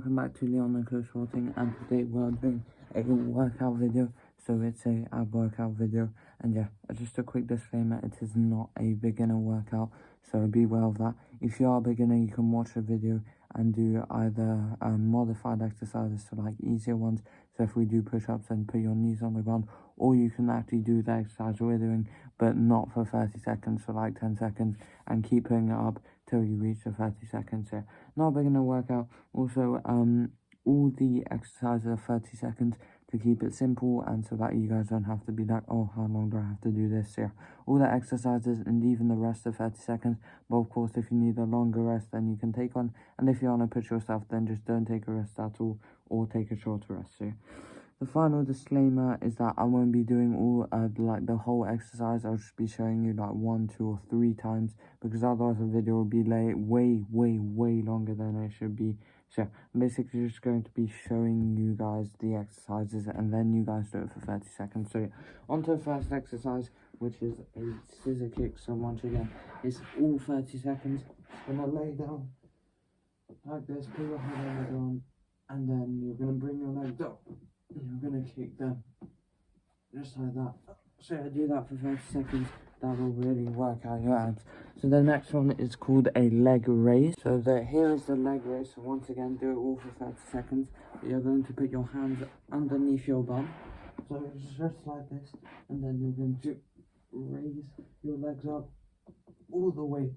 welcome back to Leon&Co Sporting, and today we're doing a workout video. So it's a ab workout video, and yeah, just a quick disclaimer, it is not a beginner workout, so be aware of that. If you are a beginner, you can watch the video and do either modified exercises, so like easier ones, so if we do push-ups, then put your knees on the ground, or you can actually do the exercise we're doing, but not for 30 seconds, for like 10 seconds, and keep putting it up till you reach the 30 seconds. So not a beginner workout. Also, all the exercises are 30 seconds to keep it simple, and so that you guys don't have to be like, oh, how long do I have to do this here? All the exercises and even the rest are 30 seconds, but of course if you need a longer rest, then you can take one, and if you want to push yourself, then just don't take a rest at all, or take a shorter rest. So the final disclaimer is that I won't be doing all like the whole exercise. I'll just be showing you like 1, 2, or 3 times, because otherwise the video will be way longer than it should be. So I'm basically just going to be showing you guys the exercises, and then you guys do it for 30 seconds. So yeah, on to the first exercise, which is a scissor kick. So once again, it's all 30 seconds. Just gonna lay down like this, put your head on the ground, and then you're gonna bring your legs up. You're going to kick them just like that. So I do that for 30 seconds. That will really work out your abs. So the next one is called a leg raise. So here is the leg raise. So once again, do it all for 30 seconds. You're going to put your hands underneath your bum. So it's just like this. And then you're going to raise your legs up all the way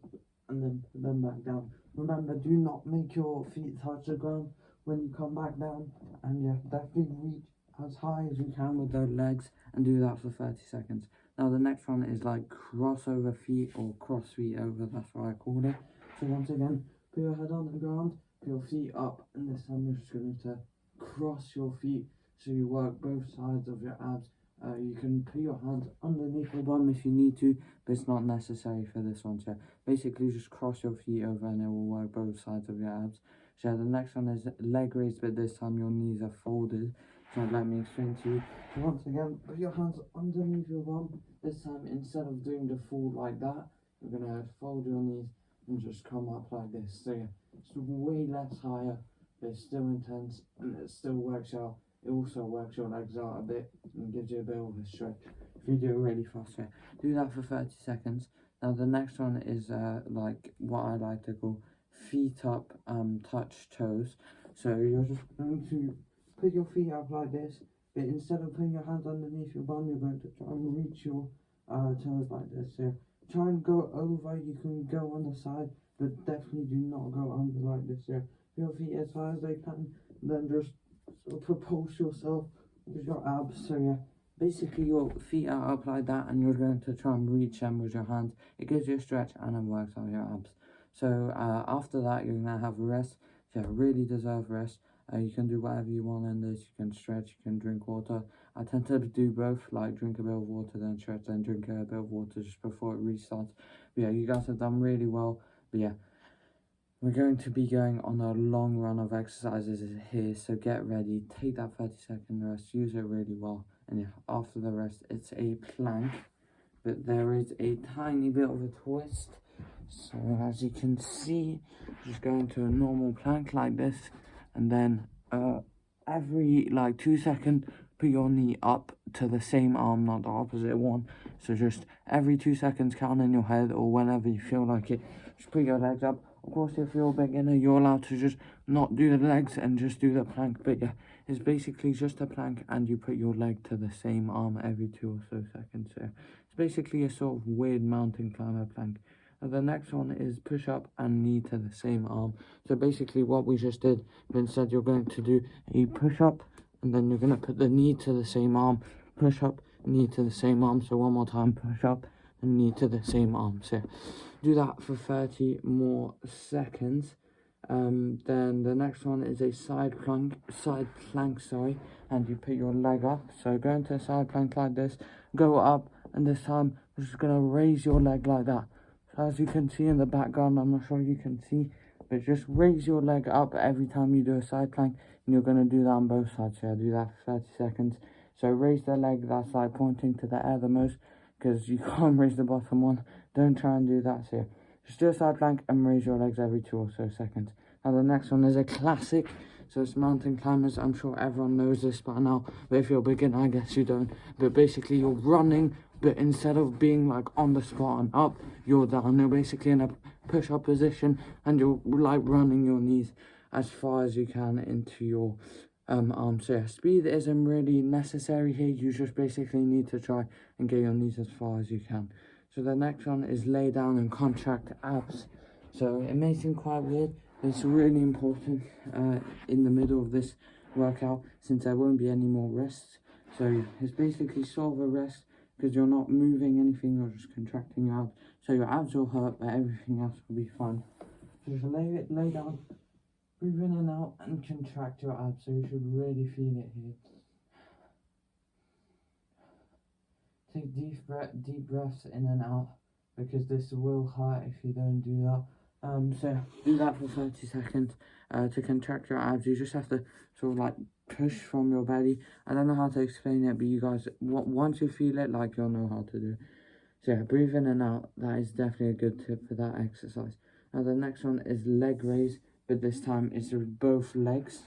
and then put them back down. Remember, do not make your feet touch the ground when you come back down, and yeah, definitely reach as high as you can with those legs, and do that for 30 seconds. Now the next one is like crossover feet, or cross feet over, that's what I call it. So once again, put your head on the ground, put your feet up, and this time you're just going to cross your feet, so you work both sides of your abs. You can put your hands underneath your bum if you need to, but it's not necessary for this one. So basically just cross your feet over and it will work both sides of your abs. So the next one is leg raise, but this time your knees are folded. So let me explain to you. So once again, put your hands underneath your bum. This time, instead of doing the fold like that, you're going to fold your knees and just come up like this. So yeah, it's way less higher, but it's still intense, and it still works out. It also works your legs out a bit and gives you a bit of a stretch if you do it really fast. So do that for 30 seconds. Now the next one is like what I like to call feet up, touch toes. So you're just going to put your feet up like this, but instead of putting your hands underneath your bum, you're going to try and reach your toes like this. So try and go over. You can go on the side, but definitely do not go under like this. So your feet as high as they can, then just sort of propulse yourself with your abs. So yeah, basically your feet are up like that, and you're going to try and reach them with your hands. It gives you a stretch and it works on your abs. So after that, you're going to have a rest. So really deserve rest. You can do whatever you want in this. You can stretch, you can drink water. I tend to do both, like drink a bit of water, then stretch, then drink a bit of water just before it restarts. But yeah, you guys have done really well. But yeah, we're going to be going on a long run of exercises here, so get ready. Take that 30-second rest, use it really well. And yeah, after the rest, it's a plank, but there is a tiny bit of a twist. So as you can see, just go into a normal plank like this, and then every like 2 seconds, put your knee up to the same arm, not the opposite one. So just every 2 seconds, count in your head, or whenever you feel like it, just put your legs up. Of course, if you're a beginner, you're allowed to just not do the legs and just do the plank. But yeah, it's basically just a plank, and you put your leg to the same arm every 2 or so seconds. So it's basically a sort of weird mountain climber plank. And the next one is push up and knee to the same arm. So basically what we just did, but instead you're going to do a push up, and then you're going to put the knee to the same arm, push up, knee to the same arm. So one more time, push up and knee to the same arm. So do that for 30 more seconds. Then the next one is a side plank, and you put your leg up. So go into a side plank like this, go up, and this time we're just going to raise your leg like that. So as you can see in the background, I'm not sure you can see, but just raise your leg up every time you do a side plank, and you're going to do that on both sides. So do that for 30 seconds. So raise the leg that's like pointing to the air the most, because you can't raise the bottom one. Don't try and do that. So just do a side plank and raise your legs every 2 or so seconds. Now the next one is a classic So it's mountain climbers. I'm sure everyone knows this by now, but if you're a beginner, I guess you don't. But basically you're running, but instead of being like on the spot and up, you're down. You're basically in a push-up position, and you're like running your knees as far as you can into your arms. So yeah, speed isn't really necessary here. You just basically need to try and get your knees as far as you can. So the next one is lay down and contract abs. So it may seem quite weird, but it's really important in the middle of this workout, since there won't be any more rests. So it's basically sort of a rest, because you're not moving anything, you're just contracting your abs. So your abs will hurt, but everything else will be fine. So just lay down, breathe in and out, and contract your abs. So you should really feel it here. Take deep breaths in and out, because this will hurt if you don't do that. So do that for 30 seconds. To contract your abs, you just have to sort of like push from your belly. I don't know how to explain it, but you guys, once you feel it, like, you'll know how to do it. So yeah, breathe in and out. That is definitely a good tip for that exercise. Now the next one is leg raise, but this time it's with both legs.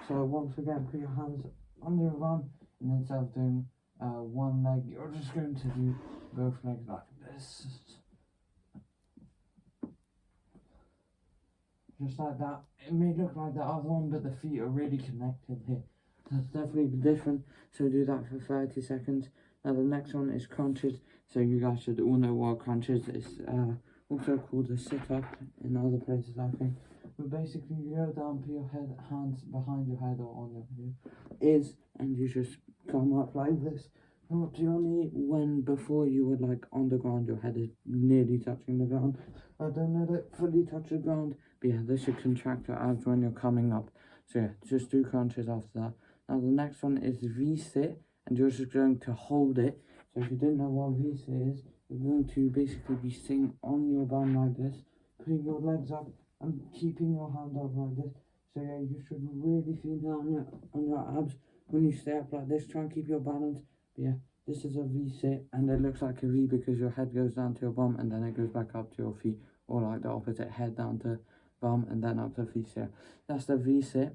So once again, put your hands under your arm, and instead of doing one leg, you're just going to do both legs like this. Just like that. It may look like the other one, but the feet are really connected here. That's definitely different. So do that for 30 seconds. Now the next one is crunches. So you guys should all know what crunches is. Also called a sit-up in other places, I think. But basically you go down, put your hands behind your head or on your ears, and you just come up like this. Not only when before you were like on the ground, your head is nearly touching the ground. I don't let it fully touch the ground, but yeah, this should contract your abs when you're coming up. So yeah, just do crunches after that. Now the next one is V-sit, and you're just going to hold it. So if you didn't know what V-sit is, you're going to basically be sitting on your bum like this, putting your legs up and keeping your hand up like this. So yeah, you should really feel that on your abs when you stay up like this. Try and keep your balance. But yeah, this is a V-sit, and it looks like a V because your head goes down to your bum and then it goes back up to your feet, or like the opposite, head down to bum and then up to feet. So yeah, that's the V-sit.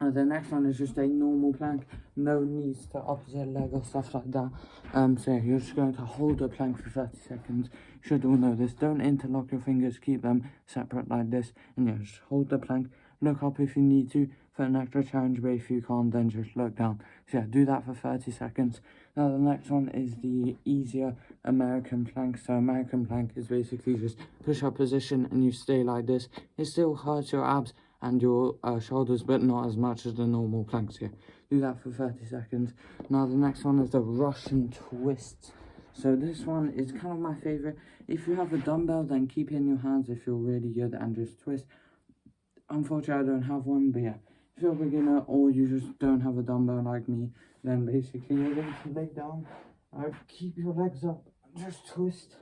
The next one is just a normal plank, no knees to opposite leg or stuff like that. So yeah, you're just going to hold the plank for 30 seconds. You should all know this. Don't interlock your fingers, keep them separate like this. And yeah, just hold the plank, look up if you need to for an extra challenge, but if you can't, then just look down. So yeah, do that for 30 seconds. Now the next one is the easier American plank. So American plank is basically just push-up position and you stay like this. It still hurts your abs and your shoulders, but not as much as the normal planks here. Do that for 30 seconds. Now the next one is the Russian twist. So this one is kind of my favorite. If you have a dumbbell, then keep it in your hands if you're really good and just twist. Unfortunately, I don't have one, but yeah, if you're a beginner or you just don't have a dumbbell like me, then basically you're going to lay down, keep your legs up, and just twist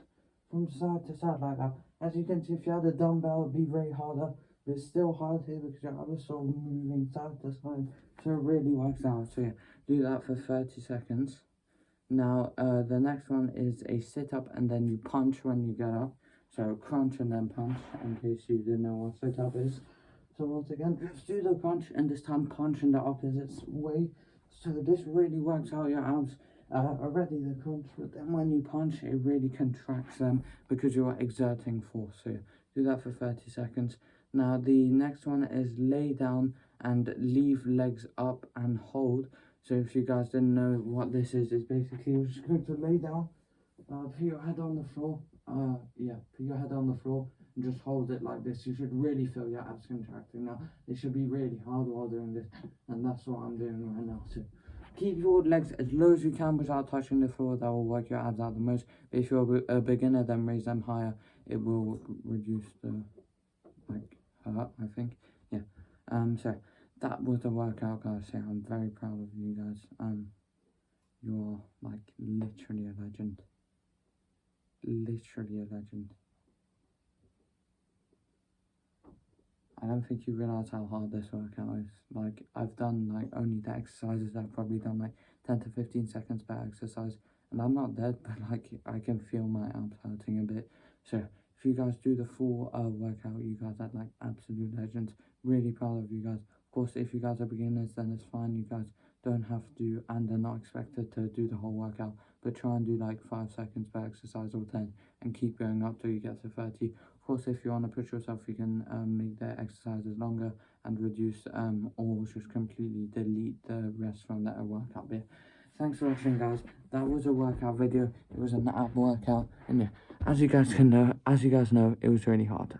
from side to side like that. As you can see, if you had a dumbbell, it would be very harder. But it's still hard here because your abs are sort of moving side to side, so it really works out. So yeah, do that for 30 seconds. Now the next one is a sit-up, and then you punch when you get up. So crunch and then punch, in case you didn't know what sit-up is. So once again, just do the crunch, and this time punch in the opposite way. So this really works out your abs. Already the crunch, but then when you punch, it really contracts them because you're exerting force. So yeah, do that for 30 seconds. Now the next one is lay down and leave legs up and hold. So if you guys didn't know what this is, it's basically you're just going to lay down, put your head on the floor, put your head on the floor and just hold it like this. You should really feel your abs contracting. Now it should be really hard while doing this, and that's what I'm doing right now. So keep your legs as low as you can without touching the floor. That will work your abs out the most. But if you're a beginner, then raise them higher. It will reduce the hurt, I think. Yeah. So that was the workout, guys. So I'm very proud of you guys. You're like literally a legend. Literally a legend. I don't think you realize how hard this workout is. Like, I've done like only the exercises. I've probably done like 10 to 15 seconds per exercise, and I'm not dead, but like I can feel my abs hurting a bit. So if you guys do the full workout, you guys are like absolute legends. Really proud of you guys. Of course, if you guys are beginners, then it's fine. You guys don't have to and are not expected to do the whole workout, but try and do like 5 seconds per exercise or 10 and keep going up till you get to 30. Of course, if you want to push yourself, you can make the exercises longer and reduce or just completely delete the rest from that workout bit. Thanks for watching, guys. That was a workout video. It was an ab workout, and yeah, as you guys know, it was really hard.